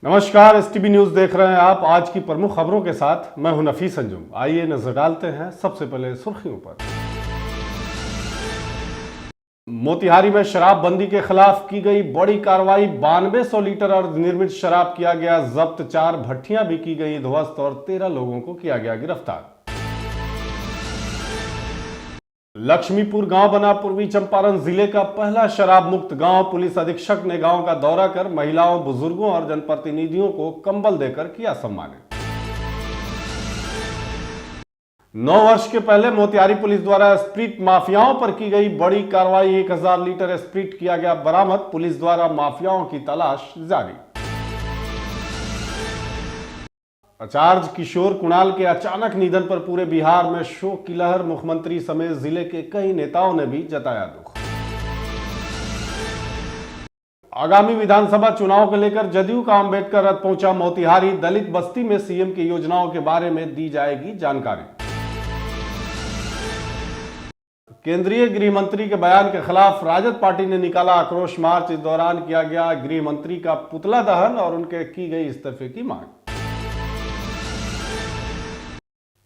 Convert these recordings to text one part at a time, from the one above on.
नमस्कार, STB news देख रहे हैं आप। आज की प्रमुख खबरों के साथ मैं हूं नफीस अंजुम। आइए नजर डालते हैं सबसे पहले सुर्खियों पर। मोतिहारी में शराबबंदी के खिलाफ की गई बड़ी कार्रवाई। 9200 लीटर अर्धनिर्मित शराब किया गया जब्त। 4 भट्टियां भी की गई ध्वस्त और 13 लोगों को किया गया गिरफ्तार। लक्ष्मीपुर गांव बना पूर्वी चंपारण जिले का पहला शराब मुक्त गांव। पुलिस अधीक्षक ने गांव का दौरा कर महिलाओं, बुजुर्गों और जनप्रतिनिधियों को कंबल देकर किया सम्मानित। 9 वर्ष के पहले मोतिहारी पुलिस द्वारा स्प्रिट माफियाओं पर की गई बड़ी कार्रवाई। 1000 लीटर स्प्रिट किया गया बरामद। पुलिस द्वारा माफियाओं की तलाश जारी। आचार्य किशोर कुणाल के अचानक निधन पर पूरे बिहार में शोक की लहर। मुख्यमंत्री समेत जिले के कई नेताओं ने भी जताया दुख। आगामी विधानसभा चुनाव को लेकर जदयू का अंबेडकर रथ पहुंचा मोतिहारी। दलित बस्ती में सीएम की योजनाओं के बारे में दी जाएगी जानकारी। केंद्रीय गृह मंत्री के बयान के खिलाफ राजद पार्टी ने निकाला आक्रोश मार्च। इस दौरान किया गया गृह मंत्री का पुतला दहन और उनके की गई इस्तीफे की मांग।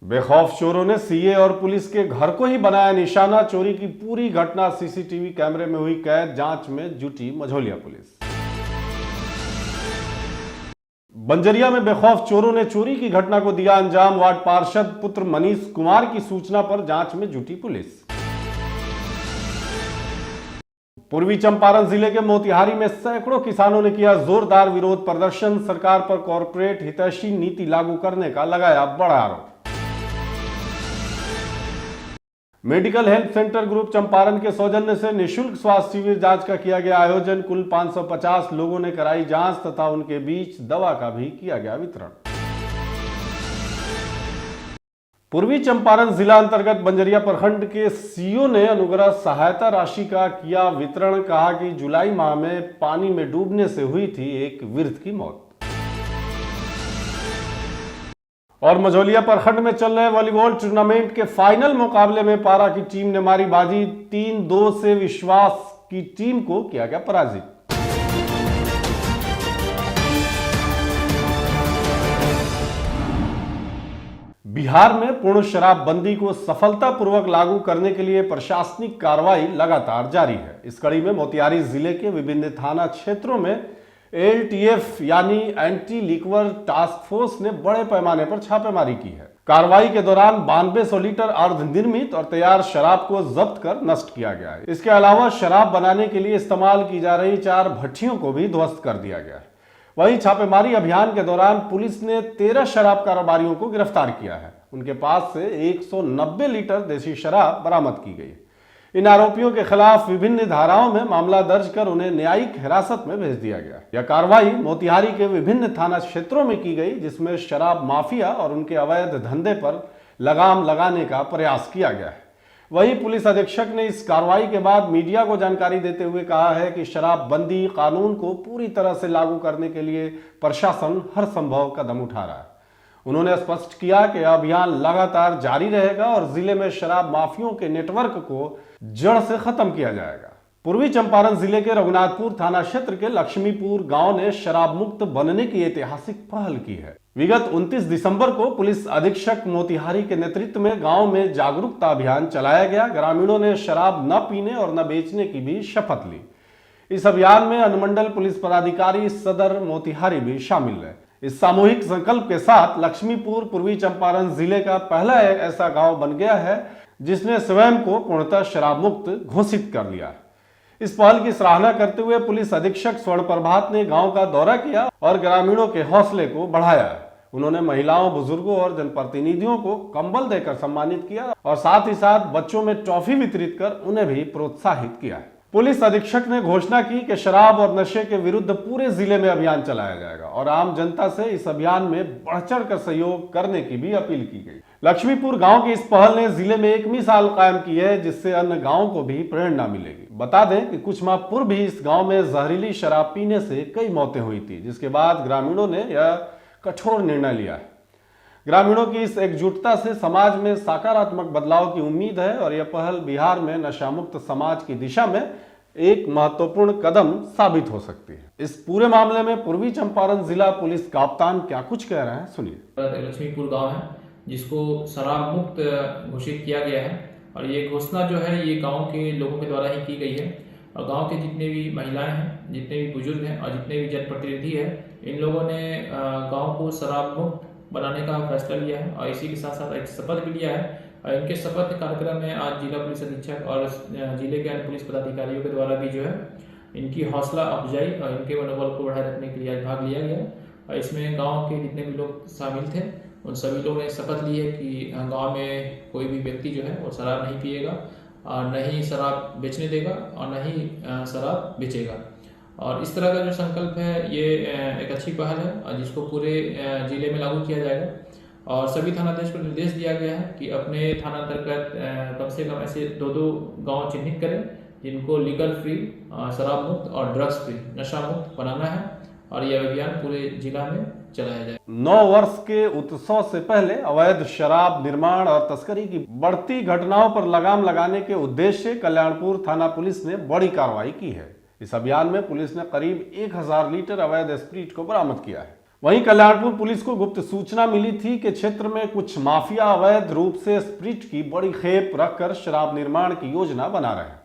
बेखौफ चोरों ने सीए और पुलिस के घर को ही बनाया निशाना। चोरी की पूरी घटना सीसीटीवी कैमरे में हुई कैद। जांच में जुटी मझौलिया पुलिस। बंजरिया में बेखौफ चोरों ने चोरी की घटना को दिया अंजाम। वार्ड पार्षद पुत्र मनीष कुमार की सूचना पर जांच में जुटी पुलिस। पूर्वी चंपारण जिले के मोतिहारी में सैकड़ों किसानों ने किया जोरदार विरोध प्रदर्शन। सरकार पर कॉर्पोरेट हितैषी नीति लागू करने का लगाया बड़ा आरोप। Medical health centre group Champaran के सौजन्य से निःशुल्क स्वास्थ्य शिविर जांच का किया गया आयोजन। कुल 550 लोगों ने कराई जांच तथा उनके बीच दवा का भी किया गया वितरण। पूर्वी चंपारण जिला अंतर्गत बंजरिया प्रखंड के सीओ ने अनुग्रह सहायता राशि का किया वितरण। कहा कि जुलाई माह में पानी में डूबने से हुई थी एक वृद्ध की मौत। और मझौलिया प्रखंड में चल रहे वॉलीबॉल टूर्नामेंट के फाइनल मुकाबले में पारा की टीम ने मारी बाजी। 3-2 से विश्वास की टीम को किया गया पराजित। बिहार में पूर्ण शराबबंदी को सफलतापूर्वक लागू करने के लिए प्रशासनिक कार्रवाई लगातार जारी है। इस कड़ी में मोतिहारी जिले के विभिन्न थाना क्षेत्रों में एलटीएफ यानी एंटी लिक्वर टास्क फोर्स ने बड़े पैमाने पर छापेमारी की है। कार्रवाई के दौरान 9200 लीटर अर्धनिर्मित और तैयार शराब को जब्त कर नष्ट किया गया है। इसके अलावा शराब बनाने के लिए इस्तेमाल की जा रही 4 भट्टियों को भी ध्वस्त कर दिया गया है। वहीं छापेमारी अभियान के दौरान पुलिस ने 13 शराब कारोबारियों को गिरफ्तार किया है। उनके पास से 190 लीटर देसी शराब बरामद की गई। इन आरोपियों के खिलाफ विभिन्न धाराओं में मामला दर्ज कर उन्हें न्यायिक हिरासत में भेज दिया गया। यह कार्रवाई मोतिहारी के विभिन्न थाना क्षेत्रों में की गई, जिसमें शराब माफिया और उनके अवैध धंधे पर लगाम लगाने का प्रयास किया गया है। वहीं पुलिस अधीक्षक ने इस कार्रवाई के बाद मीडिया को जानकारी देते हुए कहा है कि शराबबंदी कानून को पूरी तरह से लागू करने के लिए प्रशासन हर संभव कदम उठा रहा है। उन्होंने स्पष्ट किया कि अभियान लगातार जारी रहेगा और जिले में शराब माफियों के नेटवर्क को जड़ से खत्म किया जाएगा। पूर्वी चंपारण जिले के रघुनाथपुर थाना क्षेत्र के लक्ष्मीपुर गांव ने शराब मुक्त बनने की ऐतिहासिक पहल की है। विगत 29 दिसंबर को पुलिस अधीक्षक मोतिहारी के नेतृत्व में गांव में जागरूकता अभियान चलाया गया। ग्रामीणों ने शराब न पीने और न बेचने की भी शपथ ली। इस अभियान में अनुमंडल पुलिस पदाधिकारी सदर मोतिहारी भी शामिल रहे। इस सामूहिक संकल्प के साथ लक्ष्मीपुर पूर्वी चंपारण जिले का पहला ऐसा गांव बन गया है जिसने स्वयं को पूर्णतः शराब मुक्त घोषित कर लिया है। इस पहल की सराहना करते हुए पुलिस अधीक्षक स्वर्ण प्रभात ने गांव का दौरा किया और ग्रामीणों के हौसले को बढ़ाया। उन्होंने महिलाओं, बुजुर्गों और जनप्रतिनिधियों को कंबल देकर सम्मानित किया और साथ ही साथ बच्चों में ट्रॉफी वितरित कर उन्हें भी प्रोत्साहित किया। पुलिस अधीक्षक ने घोषणा की कि शराब और नशे के विरुद्ध पूरे जिले में अभियान चलाया जाएगा और आम जनता से इस अभियान में बढ़-चढ़ कर सहयोग करने की भी अपील की गई। लक्ष्मीपुर गांव की इस पहल ने जिले में एक मिसाल कायम की है, जिससे अन्य गांवों को भी प्रेरणा मिलेगी। बता दें कि कुछ माह पूर्व भी इस गांव में जहरीली शराब पीने से कई मौतें हुई थी, जिसके बाद ग्रामीणों ने यह कठोर निर्णय लिया है। ग्रामीणों की इस एकजुटता से समाज में सकारात्मक बदलाव की उम्मीद है और यह पहल बिहार में नशा मुक्त समाज की दिशा में एक महत्वपूर्ण कदम साबित हो सकती है। इस पूरे मामले में पूर्वी चंपारण जिला पुलिस कप्तान क्या कुछ कह रहे हैं, सुनिए। लक्ष्मीपुर गांव है जिसको शराब मुक्त घोषित किया गया है और ये घोषणा जो है ये गांव के लोगों के द्वारा ही की गई है और गांव के जितने भी महिलाएं हैं, जितने भी बुजुर्ग हैं और जितने भी जनप्रतिनिधि हैं, इन लोगों ने गांव को शराब मुक्त बनाने का फैसला लिया है और इसी के साथ साथ एक शपथ भी लिया है। और इनके शपथ कार्यक्रम में आज जिला पुलिस अधीक्षक और जिले के अन्य पुलिस पदाधिकारियों के द्वारा भी जो है इनकी हौसला अफजाई और इनके मनोबल को बढ़ाए रखने के लिए आज भाग लिया गया और इसमें गांव के जितने भी लोग शामिल थे उन सभी लोगों ने शपथ ली है कि गांव में कोई भी व्यक्ति जो है वो शराब नहीं पिएगा और न ही शराब बेचने देगा और न ही शराब बेचेगा। और इस तरह का जो संकल्प है ये एक अच्छी पहल है और जिसको पूरे जिले में लागू किया जाएगा और सभी थानाध्यक्ष को निर्देश दिया गया है कि अपने थाना अंतर्गत कम से कम ऐसे 2-2 गाँव चिन्हित करें जिनको लीगल फ्री, शराब मुक्त और ड्रग्स फ्री, नशा मुक्त बनाना है और यह अभियान पूरे जिला में चलाया जाए। 9 वर्ष के उत्सव से पहले अवैध शराब निर्माण और तस्करी की बढ़ती घटनाओं पर लगाम लगाने के उद्देश्य से कल्याणपुर थाना पुलिस ने बड़ी कार्रवाई की है। इस अभियान में पुलिस ने करीब 1000 लीटर अवैध स्प्रीट को बरामद किया है। वहीं कल्याणपुर पुलिस को गुप्त सूचना मिली थी कि क्षेत्र में कुछ माफिया अवैध रूप से स्प्रीट की बड़ी खेप रखकर शराब निर्माण की योजना बना रहे हैं।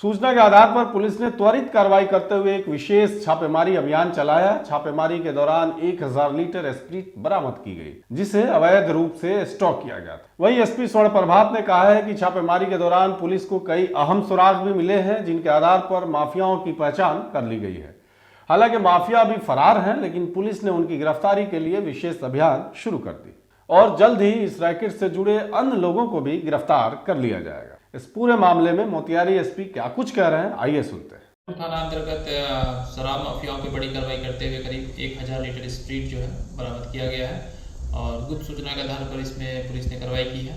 सूचना के आधार पर पुलिस ने त्वरित कार्रवाई करते हुए एक विशेष छापेमारी अभियान चलाया। छापेमारी के दौरान 1000 लीटर स्प्रीट बरामद की गई, जिसे अवैध रूप से स्टॉक किया गया था। वहीं एसपी स्वर्ण प्रभात ने कहा है कि छापेमारी के दौरान पुलिस को कई अहम सुराग भी मिले हैं, जिनके आधार पर माफियाओं की पहचान कर ली गई है। हालांकि माफिया अभी फरार हैं, लेकिन पुलिस ने उनकी गिरफ्तारी के लिए विशेष अभियान शुरू कर दी और जल्द ही इस रैकेट से जुड़े अन्य लोगों को भी गिरफ्तार कर लिया जाएगा। इस पूरे मामले में मोतिहारी एसपी क्या कुछ कह रहे हैं, आइए सुनते हैं। थाना अंतर्गत शराब माफियाओं पर बड़ी कार्रवाई करते हुए करीब 1000 लीटर स्प्रीट जो है बरामद किया गया है और गुप्त सूचना के आधार पर इसमें पुलिस ने कार्रवाई की है।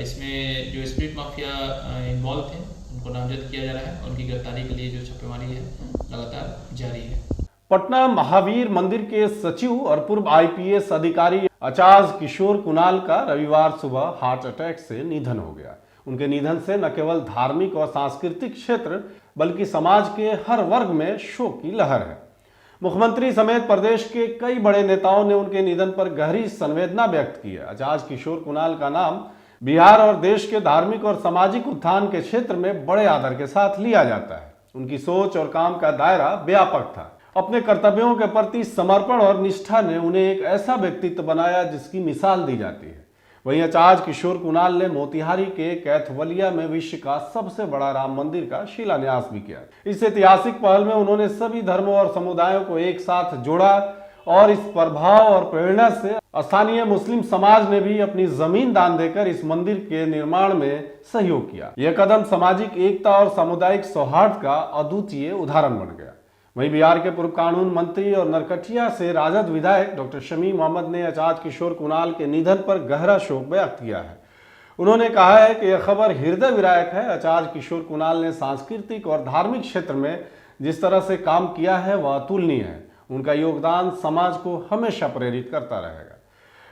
इसमें जो स्प्रीट माफिया इन्वॉल्व थे उनको नामजद किया जा रहा है। उनकी गिरफ्तारी के लिए जो छापेमारी है लगातार जारी है। पटना महावीर मंदिर के सचिव और पूर्व आईपीएस अधिकारी आचार्य किशोर कुणाल का रविवार सुबह हार्ट अटैक से निधन हो गया। उनके निधन से न केवल धार्मिक और सांस्कृतिक क्षेत्र बल्कि समाज के हर वर्ग में शोक की लहर है। मुख्यमंत्री समेत प्रदेश के कई बड़े नेताओं ने उनके निधन पर गहरी संवेदना व्यक्त की है। आचार्य किशोर कुणाल का नाम बिहार और देश के धार्मिक और सामाजिक उत्थान के क्षेत्र में बड़े आदर के साथ लिया जाता है। उनकी सोच और काम का दायरा व्यापक था। अपने कर्तव्यों के प्रति समर्पण और निष्ठा ने उन्हें एक ऐसा व्यक्तित्व बनाया जिसकी मिसाल दी जाती है। वहीं आचार्य किशोर कुणाल ने मोतिहारी के कैथवलिया में विश्व का सबसे बड़ा राम मंदिर का शिलान्यास भी किया। इस ऐतिहासिक पहल में उन्होंने सभी धर्मों और समुदायों को एक साथ जोड़ा और इस प्रभाव और प्रेरणा से स्थानीय मुस्लिम समाज ने भी अपनी जमीन दान देकर इस मंदिर के निर्माण में सहयोग किया। यह कदम सामाजिक एकता और सामुदायिक सौहार्द का अद्वितीय उदाहरण बन गया। वहीं बिहार के पूर्व कानून मंत्री और नरकटिया से राजद विधायक डॉक्टर शमी मोहम्मद ने आचार्य किशोर कुणाल के निधन पर गहरा शोक व्यक्त किया है। उन्होंने कहा है कि यह खबर हृदय विदारक है। आचार्य किशोर कुणाल ने सांस्कृतिक और धार्मिक क्षेत्र में जिस तरह से काम किया है वह अतुलनीय है। उनका योगदान समाज को हमेशा प्रेरित करता रहेगा।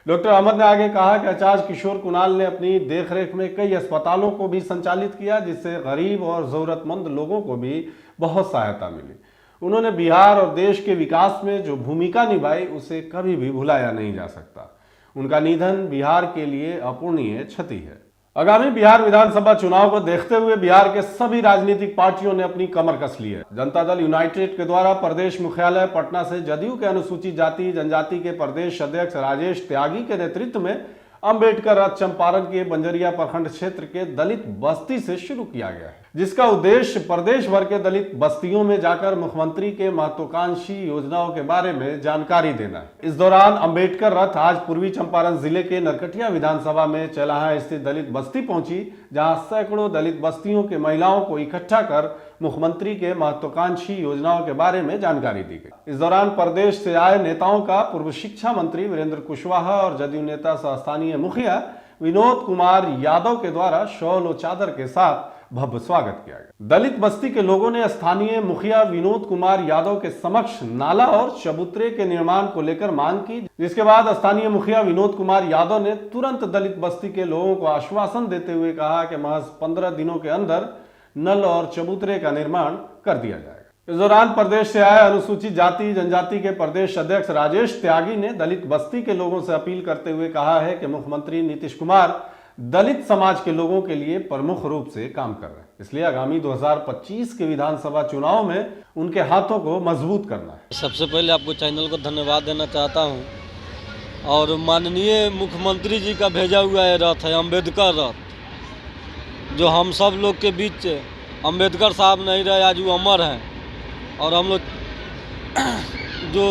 डॉक्टर अहमद ने आगे कहा कि आचार्य किशोर कुणाल ने अपनी देखरेख में कई अस्पतालों को भी संचालित किया, जिससे गरीब और जरूरतमंद लोगों को भी बहुत सहायता मिली। उन्होंने बिहार और देश के विकास में जो भूमिका निभाई उसे कभी भी भुलाया नहीं जा सकता। उनका निधन बिहार के लिए अपूरणीय क्षति है। आगामी बिहार विधानसभा चुनाव को देखते हुए बिहार के सभी राजनीतिक पार्टियों ने अपनी कमर कस ली है। जनता दल यूनाइटेड के द्वारा प्रदेश मुख्यालय पटना से जदयू के अनुसूचित जाति जनजाति के प्रदेश अध्यक्ष राजेश त्यागी के नेतृत्व में अंबेडकर रथ चंपारण के बंजरिया प्रखंड क्षेत्र के दलित बस्ती से शुरू किया गया है, जिसका उद्देश्य प्रदेश भर के दलित बस्तियों में जाकर मुख्यमंत्री के महत्वाकांक्षी योजनाओं के बारे में जानकारी देना है। इस दौरान अंबेडकर रथ आज पूर्वी चंपारण जिले के नरकटिया विधानसभा में चेलाहा स्थित दलित बस्ती पहुंची, जहां सैकड़ों दलित बस्तियों के महिलाओं को इकट्ठा कर मुख्यमंत्री के महत्वाकांक्षी योजनाओं के बारे में जानकारी दी गई। इस दौरान प्रदेश से आए नेताओं का पूर्व शिक्षा मंत्री वीरेंद्र कुशवाहा और जदयू नेता सह स्थानीय मुखिया विनोद कुमार यादव के द्वारा शॉल और चादर के साथ भव्य स्वागत किया गया। दलित बस्ती के लोगों ने स्थानीय मुखिया विनोद कुमार यादव के समक्ष नाला और चबूतरे के निर्माण को लेकर मांग की, जिसके बाद स्थानीय मुखिया विनोद कुमार यादव ने तुरंत दलित बस्ती के लोगों को आश्वासन देते हुए कहा कि महज 15 दिनों के अंदर नल और चबूतरे का निर्माण कर दिया जाएगा। इस दौरान प्रदेश से आए अनुसूचित जाति जनजाति के प्रदेश अध्यक्ष राजेश त्यागी ने दलित बस्ती के लोगों से अपील करते हुए कहा है कि मुख्यमंत्री नीतीश कुमार दलित समाज के लोगों के लिए प्रमुख रूप से काम कर रहे हैं, इसलिए आगामी 2025 के विधानसभा चुनाव में उनके हाथों को मजबूत करना है। सबसे पहले आपको चैनल को धन्यवाद देना चाहता हूं और माननीय मुख्यमंत्री जी का भेजा हुआ है रथ है अम्बेडकर रथ, जो हम सब लोग के बीच अम्बेडकर साहब नहीं रहे, आज वो अमर हैं और हम लोग जो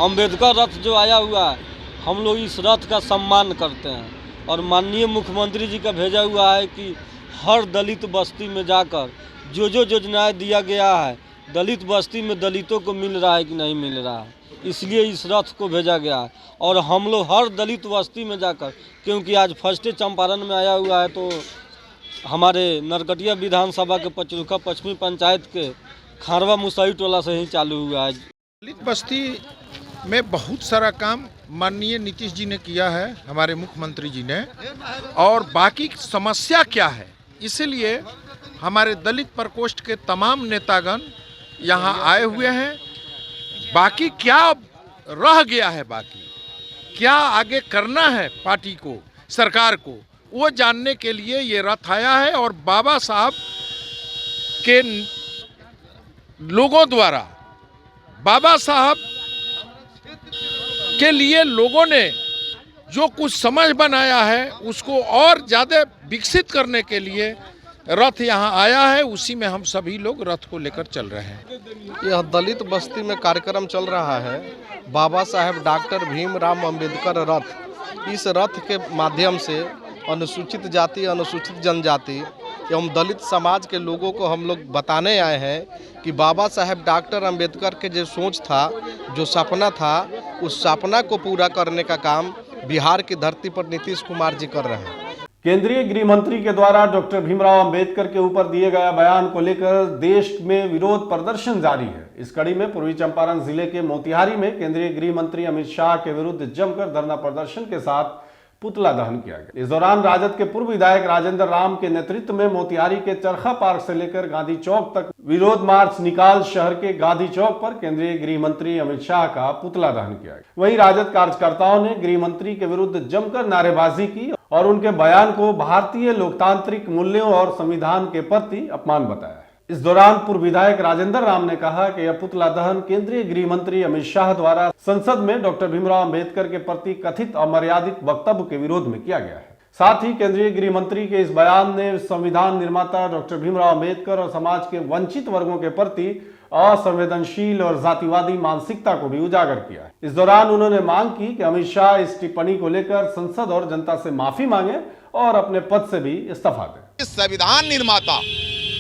अम्बेडकर रथ जो आया हुआ है हम लोग इस रथ का सम्मान करते हैं और माननीय मुख्यमंत्री जी का भेजा हुआ है कि हर दलित बस्ती में जाकर जो योजनाएं दिया गया है दलित बस्ती में दलितों को मिल रहा है कि नहीं मिल रहा है, इसलिए इस रथ को भेजा गया है और हम लोग हर दलित बस्ती में जाकर, क्योंकि आज फर्स्ट चंपारण में आया हुआ है तो हमारे नरकटिया विधानसभा के पचरुखा पश्चिमी पंचायत के खारवा मुसाई टोला से ही चालू हुआ है। दलित बस्ती में बहुत सारा काम माननीय नीतीश जी ने किया है, हमारे मुख्यमंत्री जी ने, और बाकी समस्या क्या है इसीलिए हमारे दलित प्रकोष्ठ के तमाम नेतागण यहाँ आए हुए हैं। बाकी क्या रह गया है, बाकी क्या आगे करना है पार्टी को, सरकार को, वो जानने के लिए ये रथ आया है और बाबा साहब के लोगों द्वारा बाबा साहब के लिए लोगों ने जो कुछ समझ बनाया है उसको और ज़्यादा विकसित करने के लिए रथ यहाँ आया है, उसी में हम सभी लोग रथ को लेकर चल रहे हैं। यह दलित बस्ती में कार्यक्रम चल रहा है बाबा साहेब डॉक्टर भीमराव अंबेडकर रथ। इस रथ के माध्यम से अनुसूचित जाति अनुसूचित जनजाति एवं दलित समाज के लोगों को हम लोग बताने आए हैं कि बाबा साहेब डॉक्टर अंबेडकर के जो सोच था, जो सपना था, उस सपना को पूरा करने का काम बिहार की धरती पर नीतीश कुमार जी कर रहे हैं। केंद्रीय गृह मंत्री के द्वारा डॉक्टर भीमराव अंबेडकर के ऊपर दिए गए बयान को लेकर देश में विरोध प्रदर्शन जारी है। इस कड़ी में पूर्वी चंपारण जिले के मोतिहारी में केंद्रीय गृह मंत्री अमित शाह के विरुद्ध जमकर धरना प्रदर्शन के साथ पुतला दहन किया गया। इस दौरान राजद के पूर्व विधायक राजेंद्र राम के नेतृत्व में मोतिहारी के चरखा पार्क से लेकर गांधी चौक तक विरोध मार्च निकाल शहर के गांधी चौक पर केंद्रीय गृह मंत्री अमित शाह का पुतला दहन किया गया। वहीं राजद कार्यकर्ताओं ने गृह मंत्री के विरुद्ध जमकर नारेबाजी की और उनके बयान को भारतीय लोकतांत्रिक मूल्यों और संविधान के प्रति अपमान बताया। इस दौरान पूर्व विधायक राजेंद्र राम ने कहा कि यह पुतला दहन केंद्रीय गृह मंत्री अमित शाह द्वारा संसद में डॉक्टर भीमराव अंबेडकर के प्रति कथित अमर्यादित वक्तव्य के विरोध में किया गया है। साथ ही केंद्रीय गृह मंत्री के इस बयान ने संविधान निर्माता डॉक्टर भीमराव अंबेडकर और समाज के वंचित वर्गों के प्रति असंवेदनशील और जातिवादी मानसिकता को भी उजागर किया है। इस दौरान उन्होंने मांग की कि अमित शाह इस टिप्पणी को लेकर संसद और जनता से माफी मांगे और अपने पद से भी इस्तीफा दें। संविधान निर्माता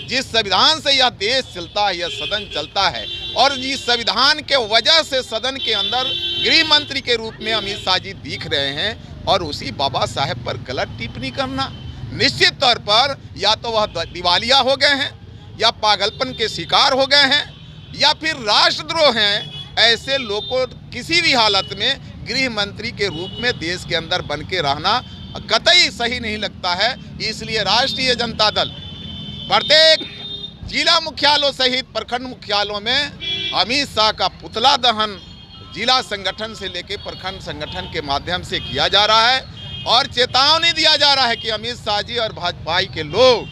जिस संविधान से यह देश चलता है, यह सदन चलता है, और इस संविधान के वजह से सदन के अंदर गृह मंत्री के रूप में अमित शाह जी दिख रहे हैं और उसी बाबा साहेब पर गलत टिप्पणी करना, निश्चित तौर पर या तो वह दिवालिया हो गए हैं या पागलपन के शिकार हो गए हैं या फिर राष्ट्रद्रोह हैं। ऐसे लोग को किसी भी हालत में गृह मंत्री के रूप में देश के अंदर बन के रहना कतई सही नहीं लगता है। इसलिए राष्ट्रीय जनता दल प्रत्येक जिला मुख्यालयों सहित प्रखंड मुख्यालयों में अमित शाह का पुतला दहन जिला संगठन से लेकर प्रखंड संगठन के माध्यम से किया जा रहा है और चेतावनी दिया जा रहा है कि अमित शाह जी और भाजपा के लोग,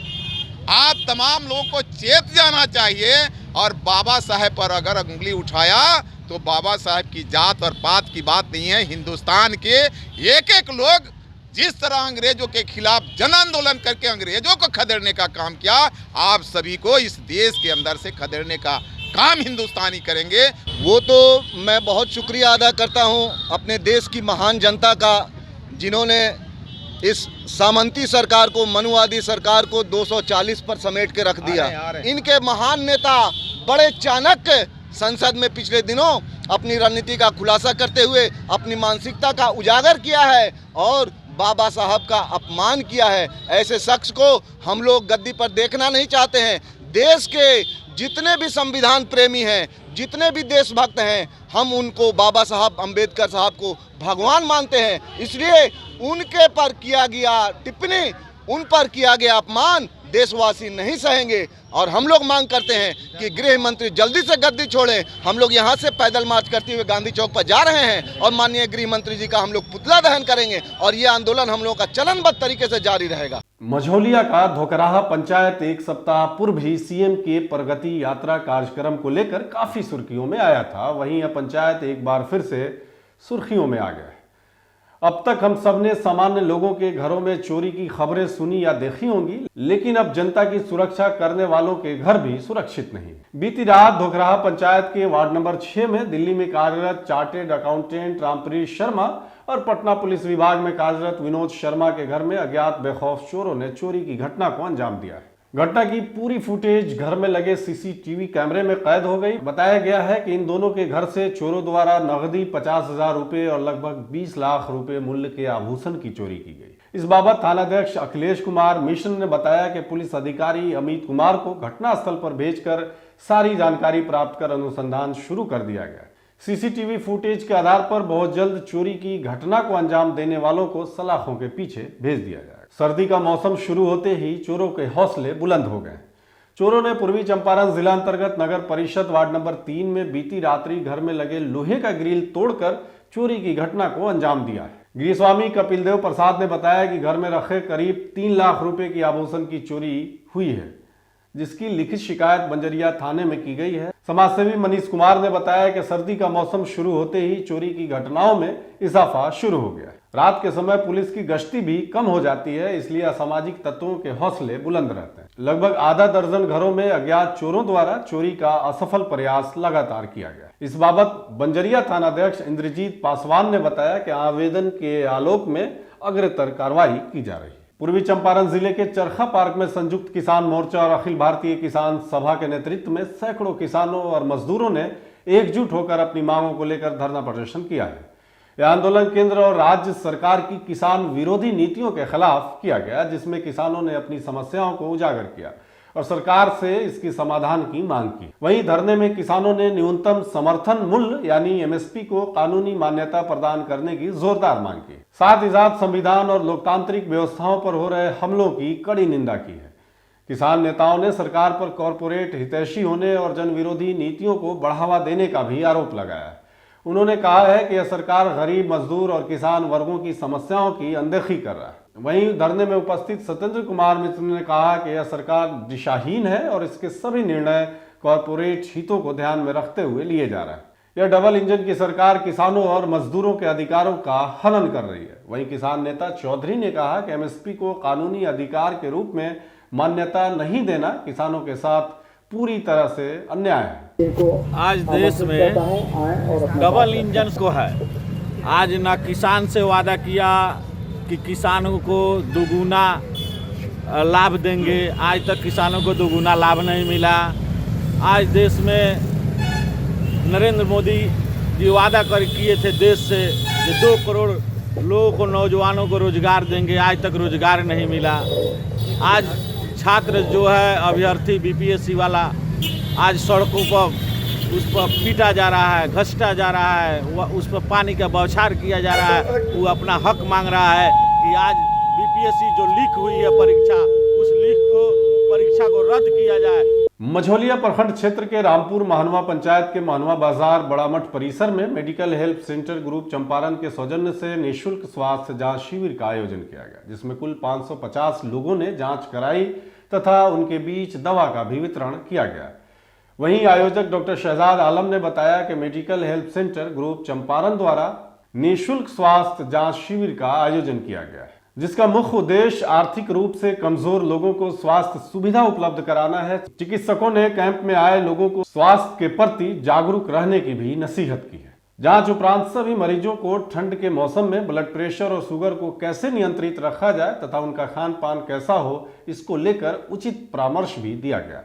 आप तमाम लोगों को चेत जाना चाहिए और बाबा साहेब पर अगर उंगली उठाया तो बाबा साहेब की जात और पात की बात नहीं है। हिंदुस्तान के एक एक लोग जिस तरह अंग्रेजों के खिलाफ जन आंदोलन करके अंग्रेजों को खदेड़ने का काम किया, आप सभी को इस देश के अंदर से खदेड़ने का काम हिंदुस्तानी करेंगे। वो तो मैं बहुत शुक्रिया अदा करता हूं अपने देश की महान जनता का, जिन्होंने इस सामंती सरकार को, मनुवादी सरकार को 240 पर समेट के रख दिया। इनके महान नेता बड़े चाणक्य संसद में पिछले दिनों अपनी रणनीति का खुलासा करते हुए अपनी मानसिकता का उजागर किया है और बाबा साहब का अपमान किया है। ऐसे शख्स को हम लोग गद्दी पर देखना नहीं चाहते हैं। देश के जितने भी संविधान प्रेमी हैं, जितने भी देशभक्त हैं, हम उनको, बाबा साहब अंबेडकर साहब को भगवान मानते हैं। इसलिए उनके पर किया गया टिप्पणी, उन पर किया गया अपमान देशवासी नहीं सहेंगे और हम लोग मांग करते हैं कि गृह मंत्री जल्दी से गद्दी छोड़ें। हम लोग यहाँ से पैदल मार्च करते हुए गांधी चौक पर जा रहे हैं और माननीय गृह मंत्री जी का हम लोग पुतला दहन करेंगे और ये आंदोलन हम लोग का चरणबद्ध तरीके से जारी रहेगा। मझौलिया का धोकराहा पंचायत एक सप्ताह पूर्व ही सीएम के प्रगति यात्रा कार्यक्रम को लेकर काफी सुर्खियों में आया था। वहीं यह पंचायत एक बार फिर से सुर्खियों में आ गया है। अब तक हम सब ने सामान्य लोगों के घरों में चोरी की खबरें सुनी या देखी होंगी, लेकिन अब जनता की सुरक्षा करने वालों के घर भी सुरक्षित नहीं। बीती रात धोकराहा पंचायत के वार्ड नंबर 6 में दिल्ली में कार्यरत चार्टेड अकाउंटेंट रामप्रीत शर्मा और पटना पुलिस विभाग में कार्यरत विनोद शर्मा के घर में अज्ञात बेखौफ चोरों ने चोरी की घटना को अंजाम दिया है। घटना की पूरी फुटेज घर में लगे सीसीटीवी कैमरे में कैद हो गई। बताया गया है कि इन दोनों के घर से चोरों द्वारा नगदी 50,000 रुपए और लगभग 20 लाख रुपए मूल्य के आभूषण की चोरी की गई। इस बाबत थानाध्यक्ष अखिलेश कुमार मिश्र ने बताया कि पुलिस अधिकारी अमित कुमार को घटनास्थल पर भेजकर सारी जानकारी प्राप्त कर अनुसंधान शुरू कर दिया गया। सीसीटीवी फुटेज के आधार पर बहुत जल्द चोरी की घटना को अंजाम देने वालों को सलाखों के पीछे भेज दिया जाएगा। सर्दी का मौसम शुरू होते ही चोरों के हौसले बुलंद हो गए। चोरों ने पूर्वी चंपारण जिला अंतर्गत नगर परिषद वार्ड नंबर 3 में बीती रात्रि घर में लगे लोहे का ग्रिल तोड़कर चोरी की घटना को अंजाम दिया है। गृहस्वामी कपिल देव प्रसाद ने बताया कि घर में रखे करीब 3 लाख रुपए की आभूषण की चोरी हुई है, जिसकी लिखित शिकायत बंजरिया थाने में की गई है। समाजसेवी मनीष कुमार ने बताया कि सर्दी का मौसम शुरू होते ही चोरी की घटनाओं में इजाफा शुरू हो गया है। रात के समय पुलिस की गश्ती भी कम हो जाती है, इसलिए असामाजिक तत्वों के हौसले बुलंद रहते हैं। लगभग आधा दर्जन घरों में अज्ञात चोरों द्वारा चोरी का असफल प्रयास लगातार किया गया। इस बाबत बंजरिया थानाध्यक्ष इंद्रजीत पासवान ने बताया कि आवेदन के आलोक में अग्रतर कार्रवाई की जा रही है। पूर्वी चंपारण जिले के चरखा पार्क में संयुक्त किसान मोर्चा और अखिल भारतीय किसान सभा के नेतृत्व में सैकड़ों किसानों और मजदूरों ने एकजुट होकर अपनी मांगों को लेकर धरना प्रदर्शन किया है। यह आंदोलन केंद्र और राज्य सरकार की किसान विरोधी नीतियों के खिलाफ किया गया, जिसमें किसानों ने अपनी समस्याओं को उजागर किया और सरकार से इसकी समाधान की मांग की। वहीं धरने में किसानों ने न्यूनतम समर्थन मूल्य यानी एमएसपी को कानूनी मान्यता प्रदान करने की जोरदार मांग की। साथ ही साथ संविधान और लोकतांत्रिक व्यवस्थाओं पर हो रहे हमलों की कड़ी निंदा की है। किसान नेताओं ने सरकार पर कॉरपोरेट हितैषी होने और जन विरोधी नीतियों को बढ़ावा देने का भी आरोप लगाया है। उन्होंने कहा है कि यह सरकार गरीब, मजदूर और किसान वर्गों की समस्याओं की अनदेखी कर रहा है। वहीं धरने में उपस्थित सत्येंद्र कुमार मिश्र ने कहा कि यह सरकार दिशाहीन है और इसके सभी निर्णय कॉरपोरेट हितों को ध्यान में रखते हुए लिए जा रहा है। यह डबल इंजन की सरकार किसानों और मजदूरों के अधिकारों का हनन कर रही है। वहीं किसान नेता चौधरी ने कहा कि एमएसपी को कानूनी अधिकार के रूप में मान्यता नहीं देना किसानों के साथ पूरी तरह से अन्याय है। आज देश में डबल इंजन को है। आज ना किसान से वादा किया कि किसानों को दोगुना लाभ देंगे, आज तक किसानों को दोगुना लाभ नहीं मिला। आज देश में नरेंद्र मोदी जी वादा किए थे देश से कि 2 करोड़ लोगों को, नौजवानों को रोजगार देंगे, आज तक रोजगार नहीं मिला। आज छात्र जो है अभ्यर्थी बीपीएससी वाला आज सड़कों पर उस पर पीटा जा रहा है, घसीटा जा रहा है, उस पर पानी का बौछार किया जा रहा है। वो अपना हक मांग रहा है कि आज बीपीएससी जो लीक हुई है परीक्षा, उस परीक्षा को रद्द किया जाए। मझौलिया प्रखंड क्षेत्र के रामपुर महानवा पंचायत के महानवा बाजार बड़ा मठ परिसर में medical health centre group Champaran के सौजन्य से निःशुल्क स्वास्थ्य जांच शिविर का आयोजन किया गया, जिसमें कुल 550 लोगों ने जांच कराई तथा उनके बीच दवा का भी वितरण किया गया। वहीं आयोजक डॉक्टर शहजाद आलम ने बताया कि medical health centre group Champaran द्वारा निःशुल्क स्वास्थ्य जांच शिविर का आयोजन किया गया है, जिसका मुख्य उद्देश्य आर्थिक रूप से कमजोर लोगों को स्वास्थ्य सुविधा उपलब्ध कराना है। चिकित्सकों ने कैंप में आए लोगों को स्वास्थ्य के प्रति जागरूक रहने की भी नसीहत की है। जांच उपरांत सभी मरीजों को ठंड के मौसम में ब्लड प्रेशर और शुगर को कैसे नियंत्रित रखा जाए तथा उनका खान पान कैसा हो, इसको लेकर उचित परामर्श भी दिया गया।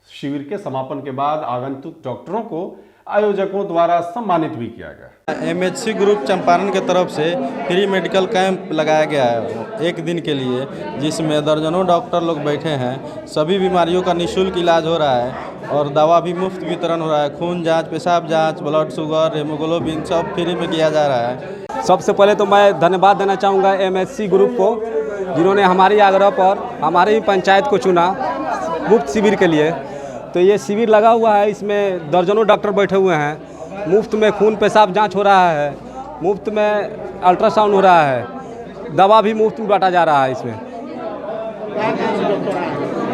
शिविर के समापन के बाद आगंतुक डॉक्टरों को आयोजकों द्वारा सम्मानित भी किया गया। एमएचसी ग्रुप चंपारण की तरफ से फ्री मेडिकल कैंप लगाया गया है 1 दिन के लिए, जिसमें दर्जनों डॉक्टर लोग बैठे हैं। सभी बीमारियों का निःशुल्क इलाज हो रहा है और दवा भी मुफ्त वितरण हो रहा है। खून जांच, पेशाब जांच, ब्लड शुगर, हेमोग्लोबिन सब फ्री में किया जा रहा है। सबसे पहले तो मैं धन्यवाद देना चाहूँगा एमएचसी ग्रुप को, जिन्होंने हमारी आग्रह पर हमारे ही पंचायत को चुना मुफ्त शिविर के लिए। तो ये शिविर लगा हुआ है, इसमें दर्जनों डॉक्टर बैठे हुए हैं। मुफ्त में खून पेशाब जांच हो रहा है, मुफ्त में अल्ट्रासाउंड हो रहा है, दवा भी मुफ्त में बांटा जा रहा है। इसमें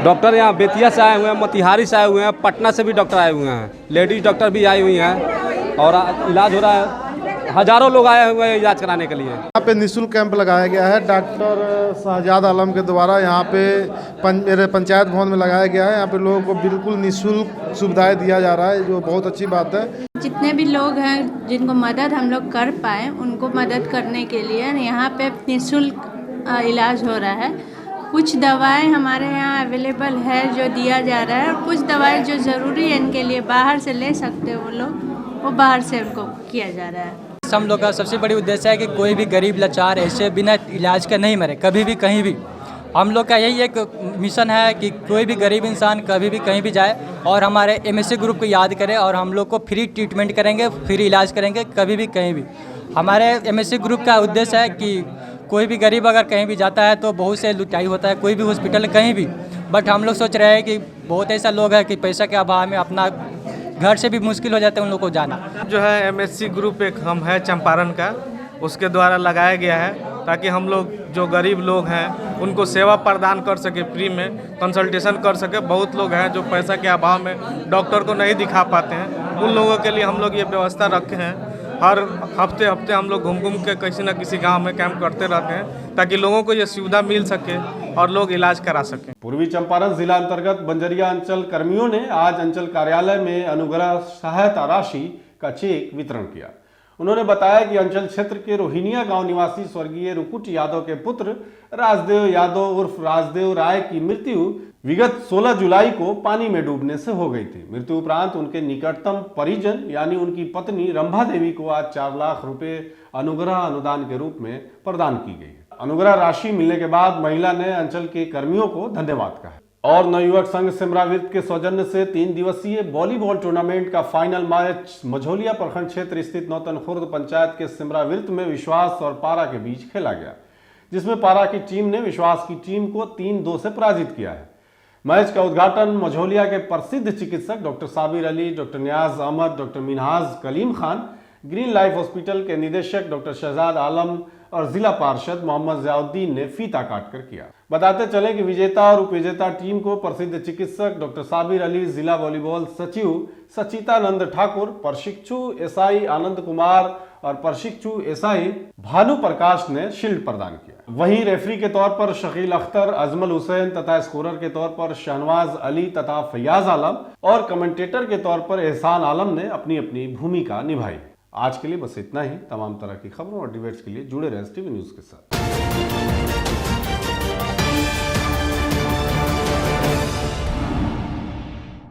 डॉक्टर यहाँ बेतिया से आए हुए हैं, मोतिहारी से आए हुए हैं, पटना से भी डॉक्टर आए हुए हैं, लेडीज डॉक्टर भी आई हुई हैं और इलाज हो रहा है। हजारों लोग आए हुए हैं इलाज कराने के लिए। यहाँ पे निःशुल्क कैंप लगाया गया है डॉक्टर शहजाद आलम के द्वारा। यहाँ पे मेरे पंचायत भवन में लगाया गया है। यहाँ पे लोगों को बिल्कुल निःशुल्क सुविधाएं दिया जा रहा है, जो बहुत अच्छी बात है। जितने भी लोग हैं जिनको मदद हम लोग कर पाए, उनको मदद करने के लिए यहाँ पे निःशुल्क इलाज हो रहा है। कुछ दवाएं हमारे यहाँ अवेलेबल है जो दिया जा रहा है, और कुछ दवाएं जो ज़रूरी है इनके लिए बाहर से ले सकते हैं वो लोग, वो बाहर से उनको किया जा रहा है। हम लोग का सबसे बड़ी उद्देश्य है कि कोई भी गरीब लाचार ऐसे बिना इलाज के नहीं मरे, कभी भी कहीं भी। हम लोग का यही एक मिशन है कि कोई भी गरीब इंसान कभी भी कहीं भी जाए और हमारे MSC ग्रुप को याद करे और हम लोग को फ्री ट्रीटमेंट करेंगे, फ्री इलाज करेंगे कभी भी कहीं भी। हमारे MSC ग्रुप का उद्देश्य है कि कोई भी गरीब अगर कहीं भी जाता है तो बहुत से लुटाई होता है, कोई भी हॉस्पिटल कहीं भी। बट हम लोग सोच रहे हैं कि बहुत ऐसा लोग है कि पैसा के अभाव में अपना घर से भी मुश्किल हो जाता है उन लोगों को जाना। जो है MSC ग्रुप एक हम है चंपारण का, उसके द्वारा लगाया गया है ताकि हम लोग जो गरीब लोग हैं उनको सेवा प्रदान कर सके, फ्री में कंसल्टेशन कर सके। बहुत लोग हैं जो पैसा के अभाव में डॉक्टर को नहीं दिखा पाते हैं, उन लोगों के लिए हम लोग ये व्यवस्था रखे हैं। हर हफ्ते हम लोग घूम के किसी न किसी गांव में कैंप करते रहते हैं ताकि लोगों को ये सुविधा मिल सके और लोग इलाज करा सकें। पूर्वी चंपारण जिला अंतर्गत बंजरिया अंचल कर्मियों ने आज अंचल कार्यालय में अनुग्रह सहायता राशि का चेक वितरण किया। उन्होंने बताया कि अंचल क्षेत्र के रोहिनिया गांव निवासी स्वर्गीय रुकुट यादव के पुत्र राजदेव यादव उर्फ राजदेव राय की मृत्यु विगत 16 जुलाई को पानी में डूबने से हो गई थी। मृत्यु उपरांत उनके निकटतम परिजन यानी उनकी पत्नी रंभा देवी को आज 4 लाख रुपए अनुग्रह अनुदान के रूप में प्रदान की गई। अनुग्रह राशि मिलने के बाद महिला ने अंचल के कर्मियों को धन्यवाद कहा। और नवयुवक संघ सिमराविर्त के सौजन्य से 3 दिवसीय वॉलीबॉल टूर्नामेंट का फाइनल मैच मझौलिया प्रखंड क्षेत्र स्थित नौतन खुर्द पंचायत के सिमराविर्त में विश्वास और पारा के बीच खेला गया, जिसमें पारा की टीम ने विश्वास की टीम को 3-2 से पराजित किया है। मैच का उद्घाटन मझौलिया के प्रसिद्ध चिकित्सक doctor Sabir Ali, doctor Niyaz Ahmad, doctor Minhaj Kaleem Khan, green life hospital के निदेशक डॉक्टर शहजाद आलम और जिला पार्षद मोहम्मद जियाउद्दीन ने फीता काटकर किया। बताते चले कि विजेता और उपविजेता टीम को प्रसिद्ध चिकित्सक डॉक्टर साबिर अली, जिला वॉलीबॉल सचिव सचितानंद ठाकुर, प्रशिक्षु एसआई आनंद कुमार और प्रशिक्षु एसआई भानु प्रकाश ने शील्ड प्रदान किया। वहीं रेफरी के तौर पर शकील अख्तर, अजमल हुसैन तथा स्कोरर के तौर पर शहनवाज अली तथा फैयाज आलम और कमेंटेटर के तौर पर एहसान आलम ने अपनी अपनी भूमिका निभाई। आज के लिए बस इतना ही। तमाम तरह की खबरों और डिबेट्स के लिए जुड़े रहें टीवी न्यूज के साथ।